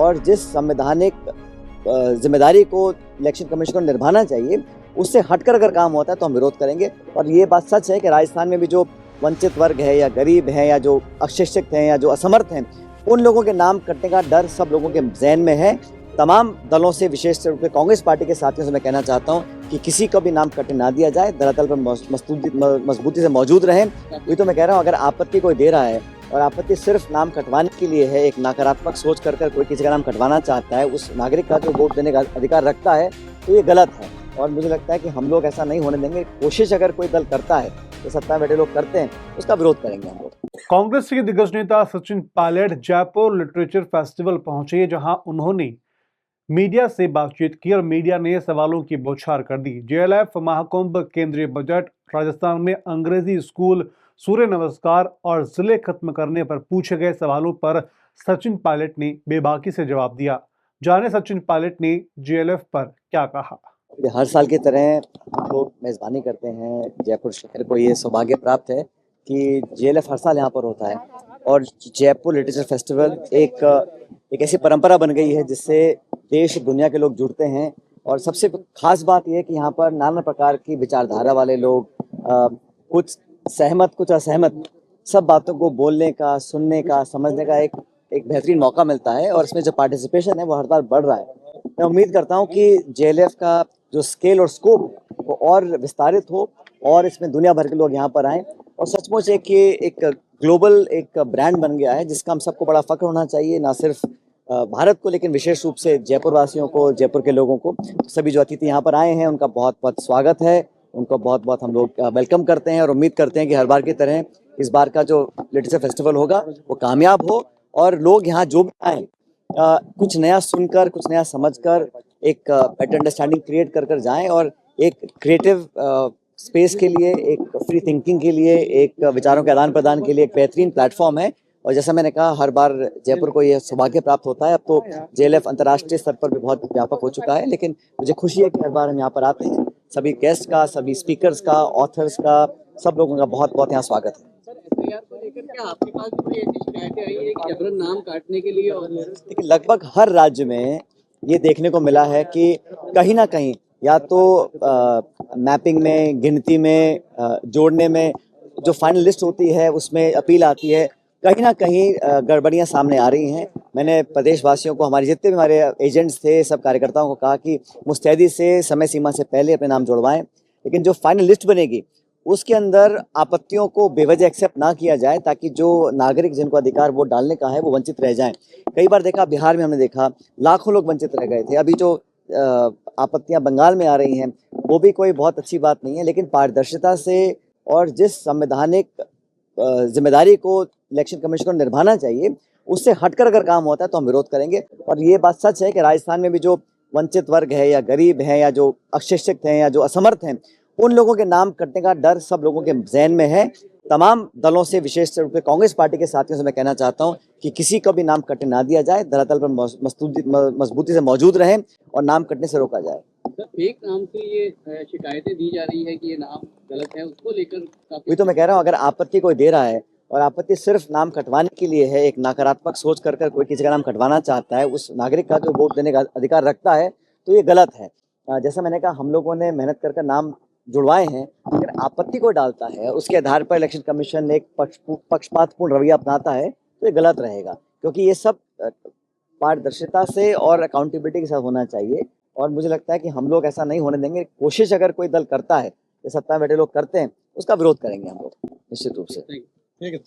और जिस संवैधानिक जिम्मेदारी को इलेक्शन कमीशन को निभाना चाहिए उससे हटकर अगर काम होता है तो हम विरोध करेंगे। और ये बात सच है कि राजस्थान में भी जो वंचित वर्ग है या गरीब हैं या जो अशिक्षित हैं या जो असमर्थ हैं, उन लोगों के नाम कटने का डर सब लोगों के जहन में है। तमाम दलों से, विशेष रूप से कांग्रेस पार्टी के साथियों से मैं कहना चाहता हूं कि किसी को भी नाम कटने ना दिया जाए, धरातल पर मजबूती से मौजूद रहें। ये तो मैं कह रहा हूं, अगर आपत्ति कोई दे रहा है और आपत्ति सिर्फ नाम कटवाने के लिए है, एक नकारात्मक सोच कर कोई किसी का नाम कटवाना चाहता है, उस नागरिक का जो वोट देने का अधिकार रखता है, तो ये गलत है। और मुझे लगता है कि हम लोग ऐसा नहीं होने देंगे। कोशिश अगर कोई दल करता है, तो सत्ता में बैठे लोग करते हैं, उसका विरोध करेंगे हम लोग। कांग्रेस के दिग्गज नेता सचिन पायलट जयपुर लिटरेचर फेस्टिवल पहुंचे, जहां उन्होंने मीडिया से बातचीत की और मीडिया ने सवालों की बौछार कर दी। जेएलएफ महाकुंभ, केंद्रीय बजट, राजस्थान में अंग्रेजी स्कूल, सूर्य नमस्कार और जिले खत्म करने पर पूछे गए सवालों पर सचिन पायलट ने बेबाकी से जवाब दिया। जाने सचिन पायलट ने जेएलएफ पर क्या कहा। हर साल की तरह हम लोग मेज़बानी करते हैं। जयपुर शहर को ये सौभाग्य प्राप्त है कि जेएलएफ हर साल यहाँ पर होता है और जयपुर लिटरेचर फेस्टिवल एक ऐसी परंपरा बन गई है जिससे देश दुनिया के लोग जुड़ते हैं। और सबसे खास बात यह है कि यहाँ पर नाना प्रकार की विचारधारा वाले लोग, कुछ सहमत कुछ असहमत, सब बातों को बोलने का, सुनने का, समझने का एक बेहतरीन मौका मिलता है। और इसमें जो पार्टिसिपेशन है वो हर बार बढ़ रहा है। मैं उम्मीद करता हूँ कि जेएलएफ का जो स्केल और स्कोप वो और विस्तारित हो और इसमें दुनिया भर के लोग यहाँ पर आएँ। और सचमुच एक ग्लोबल एक ब्रांड बन गया है जिसका हम सबको बड़ा फख्र होना चाहिए, ना सिर्फ भारत को लेकिन विशेष रूप से जयपुर वासियों को, जयपुर के लोगों को। सभी जो अतिथि यहाँ पर आए हैं उनका बहुत बहुत स्वागत है, उनको बहुत बहुत हम लोग वेलकम करते हैं और उम्मीद करते हैं कि हर बार की तरह इस बार का जो लिटरेचर फेस्टिवल होगा वो कामयाब हो और लोग यहाँ जो भी आए कुछ नया सुनकर, कुछ नया समझकर, एक बेटर अंडरस्टैंडिंग क्रिएट कर जाएं और एक क्रिएटिव स्पेस के लिए, एक फ्री थिंकिंग के लिए, एक विचारों के आदान प्रदान के लिए एक बेहतरीन प्लेटफॉर्म है। और जैसा मैंने कहा, हर बार जयपुर को यह सौभाग्य प्राप्त होता है। अब तो जेएलएफ अंतर्राष्ट्रीय स्तर पर भी बहुत व्यापक हो चुका है, लेकिन मुझे खुशी है कि हर बार हम यहाँ पर आते हैं। सभी गेस्ट का, सभी स्पीकर्स का, ऑथर्स का, सब लोगों का बहुत बहुत यहाँ स्वागत है। आपके पास कोई ऐसी शिकायतें आई है कि जबरन नाम काटने के लिए? और देखिए, लगभग हर राज्य में ये देखने को मिला है कि कहीं ना कहीं या तो मैपिंग में, गिनती में, जोड़ने में जो फाइनल लिस्ट होती है उसमें अपील आती है, कहीं ना कहीं गड़बड़ियां सामने आ रही हैं। मैंने प्रदेशवासियों को, हमारे जितने भी हमारे एजेंट्स थे, सब कार्यकर्ताओं को कहा कि मुस्तैदी से समय सीमा से पहले अपने नाम जुड़वाएं। लेकिन जो फाइनल लिस्ट बनेगी उसके अंदर आपत्तियों को बेवजह एक्सेप्ट ना किया जाए, ताकि जो नागरिक जिनको अधिकार वोट डालने का है वो वंचित रह जाएं। कई बार देखा, बिहार में हमने देखा लाखों लोग वंचित रह गए थे। अभी जो आपत्तियां बंगाल में आ रही हैं वो भी कोई बहुत अच्छी बात नहीं है, लेकिन पारदर्शिता से और जिस संवैधानिक जिम्मेदारी को इलेक्शन कमीशन को निभाना चाहिए उससे हटकर अगर काम होता है तो हम विरोध करेंगे। और ये बात सच है कि राजस्थान में भी जो वंचित वर्ग है या गरीब हैं या जो अशिक्षित हैं या जो असमर्थ हैं, उन लोगों के नाम कटने का डर सब लोगों के जहन में है। तमाम दलों से, विशेष रूप से कांग्रेस पार्टी के साथियों से मैं कहना चाहता हूं कि किसी को भी नाम कटने ना दिया जाए, धरातल पर मजबूती से मौजूद रहें और नाम कटने से रोका जाए। सर, फेक नाम से ये शिकायतें दी जा रही है कि ये नाम गलत है, उसको लेकर ये तो मैं कह रहा हूँ, अगर आपत्ति कोई दे रहा है और आपत्ति सिर्फ नाम कटवाने के लिए है, एक नकारात्मक सोच कर कोई किसी का नाम कटवाना चाहता है, उस नागरिक का जो वोट देने का अधिकार रखता है, तो ये गलत है। जैसा मैंने कहा, हम लोगों ने मेहनत कर नाम जुड़वाए हैं। अगर आपत्ति को डालता है, उसके आधार पर इलेक्शन कमीशन एक पक्षपातपूर्ण रवैया अपनाता है, तो ये गलत रहेगा। क्योंकि ये सब पारदर्शिता से और अकाउंटेबिलिटी के साथ होना चाहिए और मुझे लगता है कि हम लोग ऐसा नहीं होने देंगे। कोशिश अगर कोई दल करता है, ये सत्ता में बैठे लोग करते हैं, उसका विरोध करेंगे हम लोग निश्चित रूप से। ठीक है।